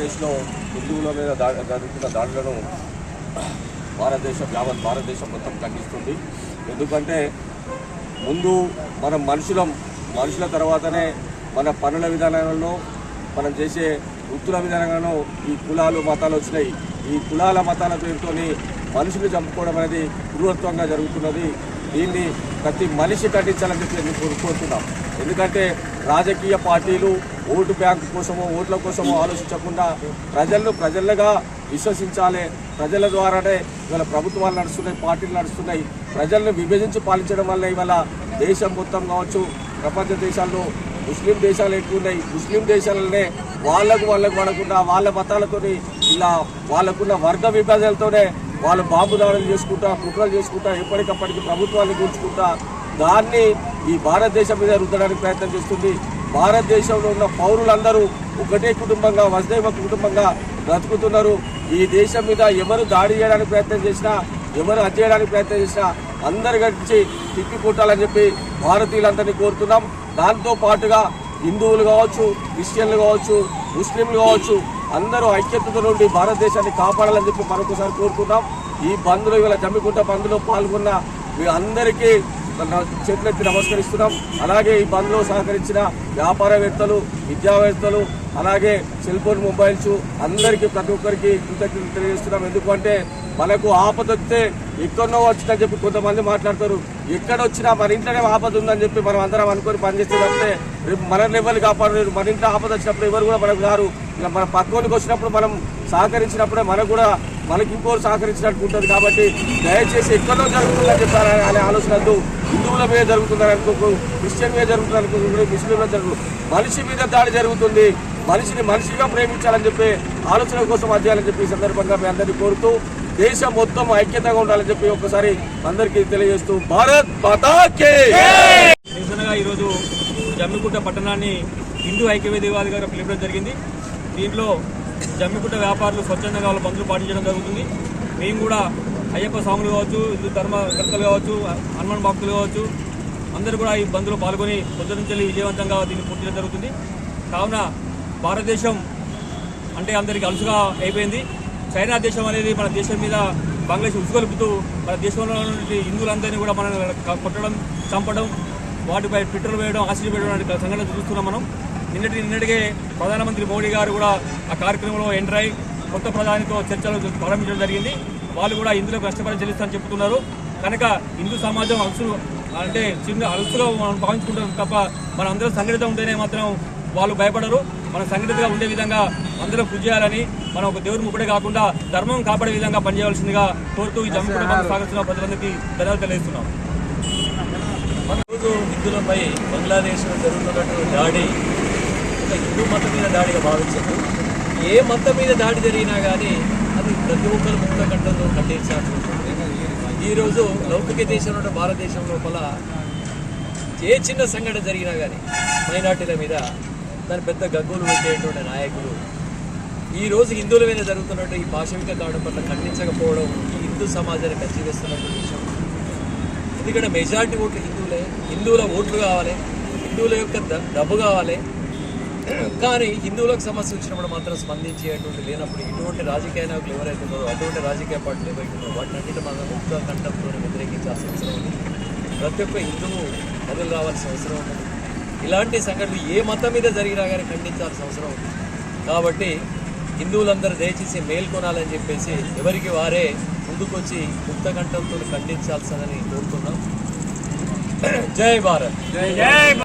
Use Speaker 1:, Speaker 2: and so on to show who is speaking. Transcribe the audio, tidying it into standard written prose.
Speaker 1: బంగ్లాదేశ్లో హిందువుల మీద జరుగుతున్న దాడులను యావత్ భారతదేశం మొత్తం ఖండిస్తుంది. ఎందుకంటే ముందు మనం మనుషుల తర్వాతనే మన పనుల విధానంలో మనం చేసే వృత్తుల విధానంలో ఈ కులాలు మతాలు వచ్చినాయి. ఈ కులాల మతాల పేరుతో మనుషులు చంపుకోవడం అనేది క్రూరత్వంగా జరుగుతున్నది. దీన్ని ప్రతి మనిషి ఖండించాలని చెప్పి కోరుతున్నాం. ఎందుకంటే రాజకీయ పార్టీలు ఓటు బ్యాంకు కోసమో ఓట్ల కోసమో ఆలోచించకుండా ప్రజలుగా విశ్వసించాలి. ప్రజల ద్వారానే ఇవాళ ప్రభుత్వాలు నడుస్తున్నాయి, పార్టీలు నడుస్తున్నాయి. ప్రజలను విభజించి పాలించడం వల్ల ఇవాళ దేశం మొత్తం కావచ్చు, ప్రపంచ దేశాల్లో ముస్లిం దేశాలు ఎక్కువ ఉన్నాయి. ముస్లిం దేశాలనే వాళ్ళకు పడకుండా వాళ్ళ మతాలతోని ఇలా వాళ్ళకున్న వర్గ విభజనలతోనే వాళ్ళు బాంబు దాడులు చేసుకుంటా, కుట్రలు చేసుకుంటా, ఎప్పటికప్పటికి ప్రభుత్వాన్ని కూర్చుకుంటా దాన్ని ఈ భారతదేశం మీద రుద్దడానికి ప్రయత్నం చేస్తుంది. భారతదేశంలో ఉన్న పౌరులందరూ ఒకటే కుటుంబంగా, వసుదైవ కుటుంబంగా బ్రతుకుతున్నారు. ఈ దేశం మీద ఎవరు దాడి చేయడానికి ప్రయత్నం చేసినా, ఎవరు హత్య చేయడానికి ప్రయత్నం చేసినా అందరి గడిచి తిప్పికొట్టాలని చెప్పి భారతీయులందరినీ కోరుతున్నాం. దాంతో పాటుగా హిందువులు కావచ్చు, క్రిస్టియన్లు కావచ్చు, ముస్లింలు కావచ్చు, అందరూ ఐక్యతతో నుండి భారతదేశాన్ని కాపాడాలని చెప్పి మరొకసారి కోరుతున్నాం. ఈ బంద్లో ఇవాళ జమ్మికుంట బంద్లో పాల్గొన్న మీ అందరికీ చేతులెత్తి నమస్కరిస్తున్నాం. అలాగే ఈ బంద్లో సహకరించిన వ్యాపారవేత్తలు, విద్యావేత్తలు, అలాగే సెల్ ఫోన్ మొబైల్స్ అందరికీ ప్రతి ఒక్కరికి కృతజ్ఞతలు తెలియజేస్తున్నాం. ఎందుకంటే మనకు ఆపద వస్తే ఎక్కడో వచ్చిందని చెప్పి కొంతమంది మాట్లాడతారు. ఎక్కడొచ్చినా మన ఇంట్లోనే ఆపద ఉందని చెప్పి మనం అందరం అనుకొని పనిచేసేటప్పుడే రేపు మనల్ని ఎవరు కాపాడలేరు. మన ఇంట్లో ఆపద వచ్చినప్పుడు ఎవరు కూడా మనకు రారు. ఇక మన పక్కనికి వచ్చినప్పుడు మనం సహకరించినప్పుడే మనకి ఇంకోరు సహకరించినట్టు ఉంటుంది. కాబట్టి దయచేసి ఎక్కడో జరుగుతుందని చెప్పారు అనే ఆలోచనద్దు. హిందువుల మీద జరుగుతుందని అనుకోకు, క్రిస్టియన్ మీద జరుగుతుంది అనుకోకు, ముస్లిం మీద జరుగుతుంది. మనిషి మీద దాడి జరుగుతుంది. మనిషిని మనిషిగా ప్రేమించాలని చెప్పి ఆలోచన కోసం అధ్యాయాలని చెప్పి ఈ సందర్భంగా మీ అందరినీ కోరుతూ దేశం మొత్తం ఐక్యతగా ఉండాలని చెప్పి ఒక్కసారి అందరికీ తెలియజేస్తూ భారత్ మాతా కీ
Speaker 2: నిరసనగా ఈరోజు జమ్మికుంట పట్టణాన్ని హిందూ ఐక్యవేదికగా పిలుపుకోవడం జరిగింది. దీంట్లో జమ్మికుంట వ్యాపారులు స్వచ్ఛందంగా వాళ్ళ బంధువులు పాటించడం జరుగుతుంది. మేము కూడా అయ్యప్ప స్వాములు కావచ్చు, హిందూ ధర్మకర్తలు కావచ్చు, హనుమాన్ భక్తులు కావచ్చు, అందరూ కూడా ఈ బంద్లో పాల్గొని పొద్దున నుంచి విజయవంతంగా దీన్ని పూర్తి చేయడం జరుగుతుంది. కావున భారతదేశం అంటే అందరికీ అలుసుగా అయిపోయింది. చైనా దేశం అనేది మన దేశం మీద బంగ్లాదేశ్ ఉసుగొలుపుతూ మన దేశంలో ఉన్నటువంటి హిందువులందరినీ కూడా మనం కొట్టడం, చంపడం, వాటిపై ట్విట్టర్లు వేయడం, ఆశలు వేయడం అనే సంఘటన చూస్తున్నాం మనం. నిన్నటికే ప్రధానమంత్రి మోడీ గారు కూడా ఆ కార్యక్రమంలో ఎంటర్ అయి కొత్త ప్రధానితో చర్చలు ప్రారంభించడం జరిగింది. వాళ్ళు కూడా హిందువులకు నష్టపరిహారం చెల్లిస్తారని చెప్తున్నారు. కనుక హిందూ సమాజం అలసుగా మనం భావించుకుంటాం తప్ప మన అందరం సంఘటిత ఉంటేనే మాత్రం వాళ్ళు భయపడరు. మనం సంఘటితగా ఉండే విధంగా అందరం కృషి చేయాలని, మనం ఒక దేవుడి ముక్కడే కాకుండా ధర్మం కాపాడే విధంగా పనిచేయవలసిందిగా కోరుతూ ఈ జమ్మికుంట బంద్ సాగిస్తున్న ప్రజలందరికీ ధన్యవాదాలు తెలియజేస్తున్నాం.
Speaker 3: ఈరోజు హిందువులపై బంగ్లాదేశ్లో జరుగుతున్నటువంటి దాడి ఒక హిందూ మతం మీద దాడిగా భావించదు. ఏ మతం మీద దాడి జరిగినా కానీ అది ప్రతి ఒక్కరు ముక్త కంఠంతో ఖండించాల్సి ఉంటుంది. ఈరోజు లౌకిక దేశంలో భారతదేశం లోపల ఏ చిన్న సంఘటన జరిగినా కానీ మైనార్టీల మీద దాని పెద్ద గగ్గోలు పెట్టేటువంటి నాయకులు ఈరోజు హిందువుల మీద జరుగుతున్నట్టు ఈ పాశవిక దాడుల పట్ల ఖండించకపోవడం ఈ హిందూ సమాజాన్ని కచ్చివేస్తున్నటువంటి విషయం. ఎందుకంటే మెజారిటీ ఓట్లు హిందువులే, హిందువుల ఓట్లు కావాలి, హిందువుల యొక్క డబ్బు కావాలి. కానీ హిందువులకు సమస్య వచ్చినప్పుడు మాత్రం స్పందించేటువంటి లేనప్పుడు ఇటువంటి రాజకీయ నాయకులు ఎవరైతే ఉన్నారో, అటువంటి రాజకీయ పార్టీలు ఎవరైతే ఉన్నారో వాటిని మనం ముక్త కంఠంతో వ్యతిరేకించాల్సిన అవసరం ఉంది. ప్రతి ఒక్క హిందువు బదులు రావాల్సిన అవసరం ఉంది. ఇలాంటి సంఘటనలు ఏ మతం మీద జరిగినా కానీ ఖండించాల్సిన అవసరం ఉంది. కాబట్టి హిందువులందరూ దయచేసి మేల్కొనాలని చెప్పేసి ఎవరికి వారే ముందుకొచ్చి ముక్త కంఠంతో ఖండించాల్సిందని కోరుతున్నాం. జై భారత్.